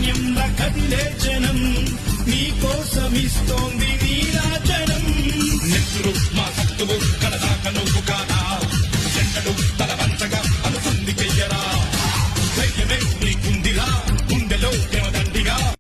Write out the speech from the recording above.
ధాన్యంలా కదిలే జనం నీ కోసమిస్తోంది నీరాజనం నెత్తురు మా సత్తువు కడదాక నువ్వు